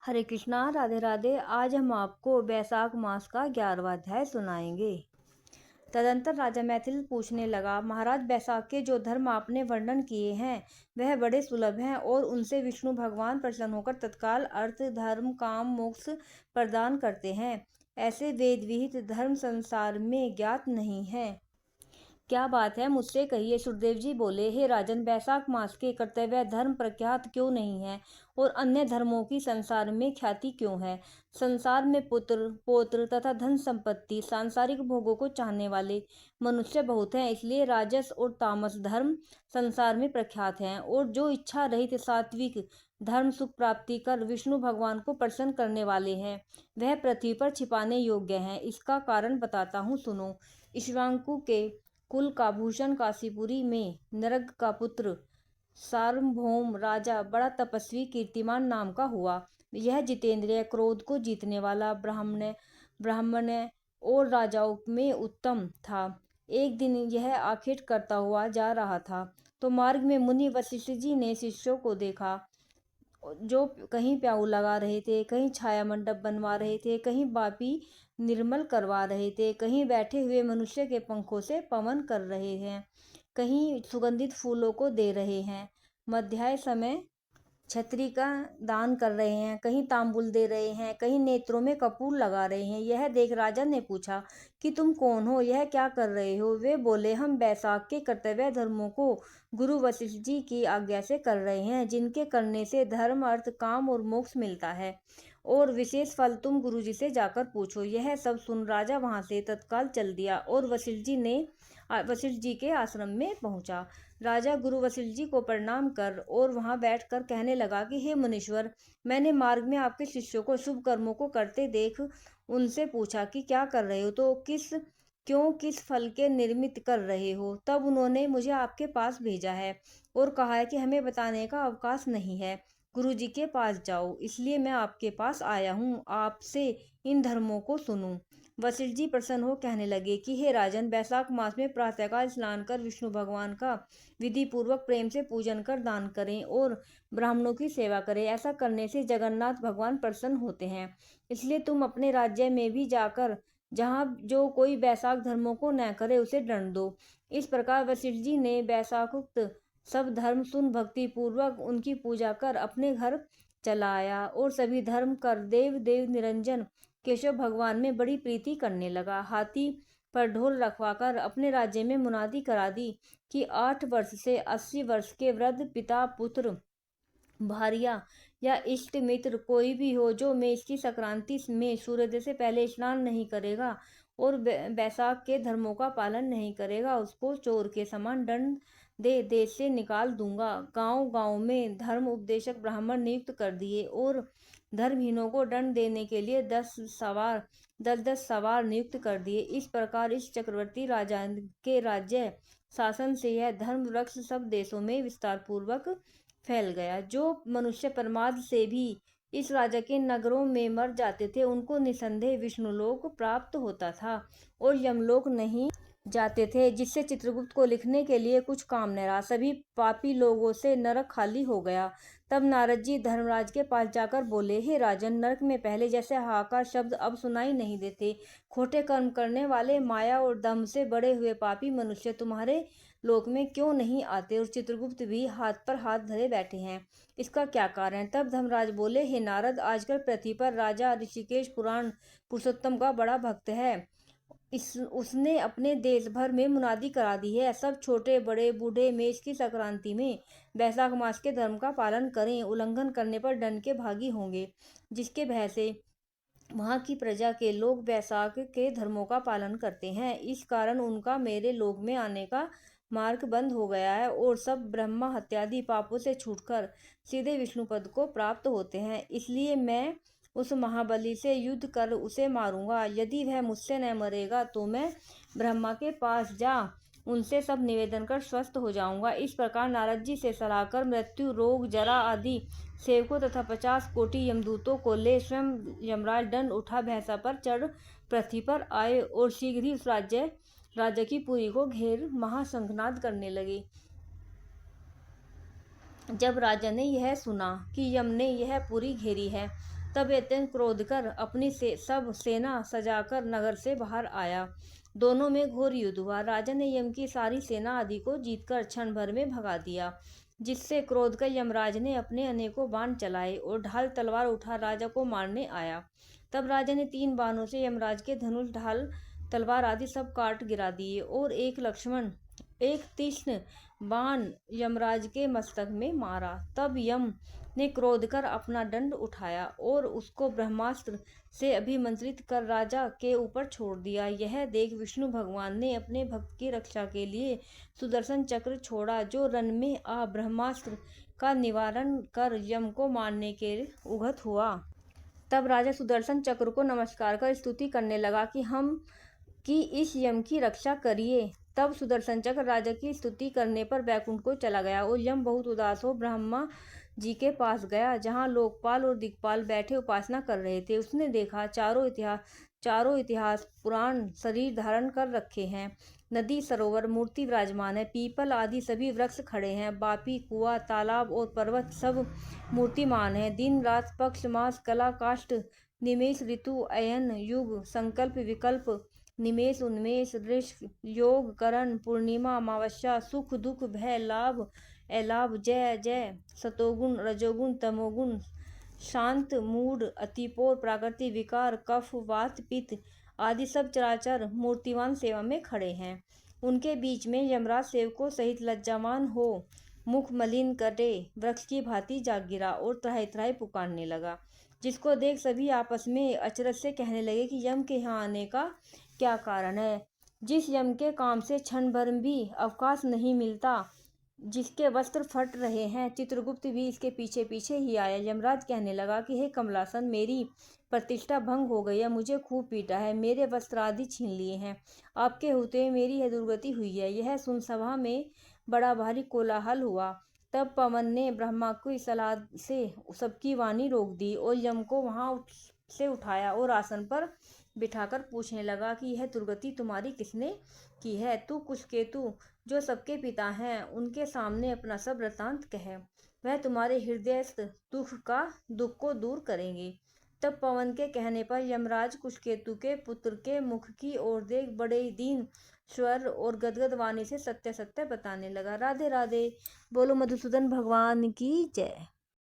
हरे कृष्णा, राधे राधे। आज हम आपको बैसाख मास का 11वां अध्याय सुनाएंगे। तदंतर राजा मैथिल पूछने लगा, महाराज, बैसाख के जो धर्म आपने वर्णन किए हैं वह बड़े सुलभ हैं और उनसे विष्णु भगवान प्रसन्न होकर तत्काल अर्थ, धर्म, काम, मोक्ष प्रदान करते हैं। ऐसे वेद विहित धर्म संसार में ज्ञात नहीं है। क्या बात है, मुझसे कहिए। सुरदेव जी बोले, हे राजन, बैसाख मास के कर्तव्य धर्म प्रख्यात क्यों नहीं है और अन्य धर्मों की संसार में ख्याति क्यों है? संसार में पुत्र, पौत्र तथा धन संपत्ति, सांसारिक भोगों को चाहने वाले मनुष्य बहुत हैं, इसलिए राजस और तामस धर्म संसार में प्रख्यात हैं। और जो इच्छा रहित सात्विक धर्म सुख प्राप्ति कर विष्णु भगवान को प्रसन्न करने वाले हैं, वह पृथ्वी पर छिपाने योग्य हैं। इसका कारण बताता हूँ, सुनो। इक्ष्वाकु के कुल का भूषण काशीपुरी में नरग का पुत्र सार्वभौम राजा बड़ा तपस्वी कीर्तिमान नाम का हुआ। यह जितेंद्रिय, क्रोध को जीतने वाला, ब्राह्मण और राजाओं में उत्तम था। एक दिन यह आखेट करता हुआ जा रहा था तो मार्ग में मुनि वशिष्ठ जी ने शिष्यों को देखा, जो कहीं प्याऊ लगा रहे थे, कहीं छाया मंडप बनवा रहे थे, कहीं बापी निर्मल करवा रहे थे, कहीं बैठे हुए मनुष्य के पंखों से पवन कर रहे हैं, कहीं सुगंधित फूलों को दे रहे हैं, मध्याह्न समय छतरी का दान कर रहे हैं, कहीं तांबुल दे रहे हैं, कहीं नेत्रों में कपूर लगा रहे हैं। यह देख राजा ने पूछा कि तुम कौन हो, यह क्या कर रहे हो? वे बोले, हम बैसाख के कर्तव्य धर्मों को गुरु वशिष्ठ जी की आज्ञा से कर रहे हैं, जिनके करने से धर्म, अर्थ, काम और मोक्ष मिलता है, और विशेष फल तुम गुरु जी से जाकर पूछो। यह सब सुन राजा वहां से तत्काल चल दिया और वशिष्ठ जी के आश्रम में पहुंचा। राजा गुरु वशिष्ठ जी को प्रणाम कर और वहां बैठकर कहने लगा कि हे मुनीश्वर, मैंने मार्ग में आपके शिष्यों को शुभ कर्मों को करते देख उनसे पूछा कि क्या कर रहे हो, तो किस फल के निर्मित कर रहे हो। तब उन्होंने मुझे आपके पास भेजा है और कहा है कि हमें बताने का अवकाश नहीं है, गुरु जी के पास जाओ, इसलिए मैं आपके पास आया हूँ, आपसे इन धर्मों को सुनूं। वशिष्ठ जी प्रसन्न हो कहने लगे कि हे राजन, बैसाख मास में प्रातःकाल स्नान कर विष्णु भगवान का विधि पूर्वक प्रेम से पूजन कर दान करें और ब्राह्मणों की सेवा करें। ऐसा करने से जगन्नाथ भगवान प्रसन्न होते हैं। इसलिए तुम अपने राज्य में भी जाकर जहाँ जो कोई बैसाख धर्मों को न करे उसे दंड दो। इस प्रकार वशिष्ठ जी ने बैसाखोक्त सब धर्म सुन भक्ति पूर्वक उनकी पूजा कर अपने घर चला आया और सभी धर्म कर देव निरंजन केशव भगवान में बड़ी प्रीति करने लगा। हाथी पर ढोल रखवाकर अपने राज्य में मुनादी करा दी कि 8 वर्ष से 80 वर्ष के वृद्ध पिता, पुत्र, भारिया या इष्ट मित्र कोई भी हो जो मेष की संक्रांति में सूर्योदय से पहले स्नान नहीं करेगा और बैसाख के धर्मों का पालन नहीं करेगा, उसको चोर के समान दंड दे देश से निकाल दूंगा। गांव गांव में धर्म उपदेशक ब्राह्मण नियुक्त कर दिए और धर्महीनों को दंड देने के लिए 10 सवार नियुक्त कर दिए। इस प्रकार इस चक्रवर्ती राजा के राज्य शासन से यह धर्म वृक्ष सब देशों में विस्तार पूर्वक फैल गया। जो मनुष्य प्रमाद से भी इस राजा के नगरों में मर जाते थे, उनको निसंदेह विष्णुलोक प्राप्त होता था और यमलोक नहीं जाते थे, जिससे चित्रगुप्त को लिखने के लिए कुछ काम न रहा। सभी पापी लोगों से नरक खाली हो गया। तब नारद जी धर्मराज के पास जाकर बोले, हे राजन, नरक में पहले जैसे हाहाकार शब्द अब सुनाई नहीं देते। खोटे कर्म करने वाले, माया और दम से बड़े हुए पापी मनुष्य तुम्हारे लोक में क्यों नहीं आते? और चित्रगुप्त भी हाथ पर हाथ धरे बैठे हैं, इसका क्या कारण? तब धर्मराज बोले, हे नारद, आजकल पृथ्वी पर राजा ऋषिकेश पुराण पुरुषोत्तम का बड़ा भक्त है। उसने अपने देश भर में मुनादी करा दी है, सब छोटे बड़े बूढ़े मेष की संक्रांति में बैसाख मास के धर्म का पालन करें, उल्लंघन करने पर दंड के भागी होंगे। जिसके भय से वहाँ की प्रजा के लोग बैसाख के धर्मों का पालन करते हैं, इस कारण उनका मेरे लोक में आने का मार्ग बंद हो गया है और सब ब्रह्मा हत्यादि पापों से छूटकर सीधे विष्णु पद को प्राप्त होते हैं। इसलिए मैं उस महाबली से युद्ध कर उसे मारूंगा। यदि वह मुझसे न मरेगा तो मैं ब्रह्मा के पास जा उनसे सब निवेदन कर स्वस्थ हो जाऊंगा। इस प्रकार नारद जी से सलाह कर मृत्यु, रोग, जरा आदि सेवकों तथा 50 कोटि यमदूतों को ले स्वयं यमराज दंड उठा भैंसा पर चढ़ पृथ्वी पर आए और शीघ्र ही उस राजा की पुरी को घेर महाशंखनाद करने लगे। जब राजा ने यह सुना कि यम ने यह पुरी घेरी है तब अत्यंत क्रोध कर अपनी सब सेना सजाकर नगर से बाहर आया। दोनों में घोर युद्ध हुआ। राजा ने यम की सारी सेना आदि को जीतकर क्षण भर में भगा दिया, जिससे क्रोध कर यमराज ने अपने अनेकों बाण चलाए और ढाल तलवार उठा राजा को मारने आया। तब राजा ने 3 बाणों से यमराज के धनुष, ढाल, तलवार आदि सब काट गिरा दिए और एक तीक्ष्ण बाण यमराज के मस्तक में मारा। तब यम ने क्रोध कर अपना दंड उठाया और उसको ब्रह्मास्त्र से अभिमंत्रित कर राजा के ऊपर छोड़ दिया। यह देख विष्णु भगवान ने अपने भक्त की रक्षा के लिए सुदर्शन चक्र छोड़ा, जो रन में आ ब्रह्मास्त्र का निवारण कर यम को मारने के उद्यत हुआ। तब राजा सुदर्शन चक्र को नमस्कार कर स्तुति करने लगा कि इस यम की रक्षा करिए। तब सुदर्शन चक्र राजा की स्तुति करने पर बैकुंठ को चला गया और यम बहुत उदास हो ब्रह्मा जी के पास गया, जहाँ लोकपाल और दिक्पाल बैठे उपासना कर रहे थे। उसने देखा चारों इतिहास पुराण शरीर धारण कर रखे हैं। नदी, सरोवर, मूर्ति विराजमान है। पीपल आदि सभी वृक्ष खड़े हैं। बापी, कुआं, तालाब और पर्वत सब मूर्तिमान है। दिन रात, पक्ष, मास, कला, काष्ठ, निमेष, ऋतु, अयन, युग, संकल्प, विकल्प, निमेष, उन्मेष, दृश्य, योग, करण, पूर्णिमा, अमावस्या, सुख, दुख, भय, लाभ, अलाभ, जय जय, सतोगुण, रजोगुण, तमोगुण, शांत, मूढ़, अतिपोर, प्राकृतिक विकार, कफ, वात, पित्त आदि सब चराचर मूर्तिमान सेवा में खड़े हैं। उनके बीच में यमराज सेवकों सहित लज्जावान हो मुख मलिन करे वृक्ष की भांति जाग गिरा और त्राहि त्राहि पुकारने लगा, जिसको देख सभी आपस में अचरज से कहने लगे कि यम के यहाँ आने का क्या कारण है। जिस यम के काम से क्षण भर भी अवकाश नहीं मिलता, जिसके वस्त्र फट रहे हैं, चित्रगुप्त भी इसके पीछे पीछे ही आया। यमराज कहने लगा कि हे कमलासन, मेरी प्रतिष्ठा भंग हो गई है, मुझे खूब पीटा है, मेरे वस्त्र आदि छीन लिए हैं, आपके होते मेरी यह दुर्गति हुई है। यह सुन सभा में बड़ा भारी कोलाहल हुआ। तब पवन ने ब्रह्मा की सलाह से सबकी वाणी रोक दी और यम को वहां से उठाया और आसन पर बिठाकर पूछने लगा कि यह दुर्गति तुम्हारी किसने की है। तू कुशकेतु, जो सबके पिता हैं, उनके सामने अपना सब वृतांत कह, वह तुम्हारे हृदयस्थ दुख को दूर करेंगे। तब पवन के कहने पर यमराज कुशकेतु के पुत्र के मुख की ओर देख बड़े दीन स्वर और गदगद वाणी से सत्य सत्य बताने लगा। राधे राधे। बोलो मधुसूदन भगवान की जय।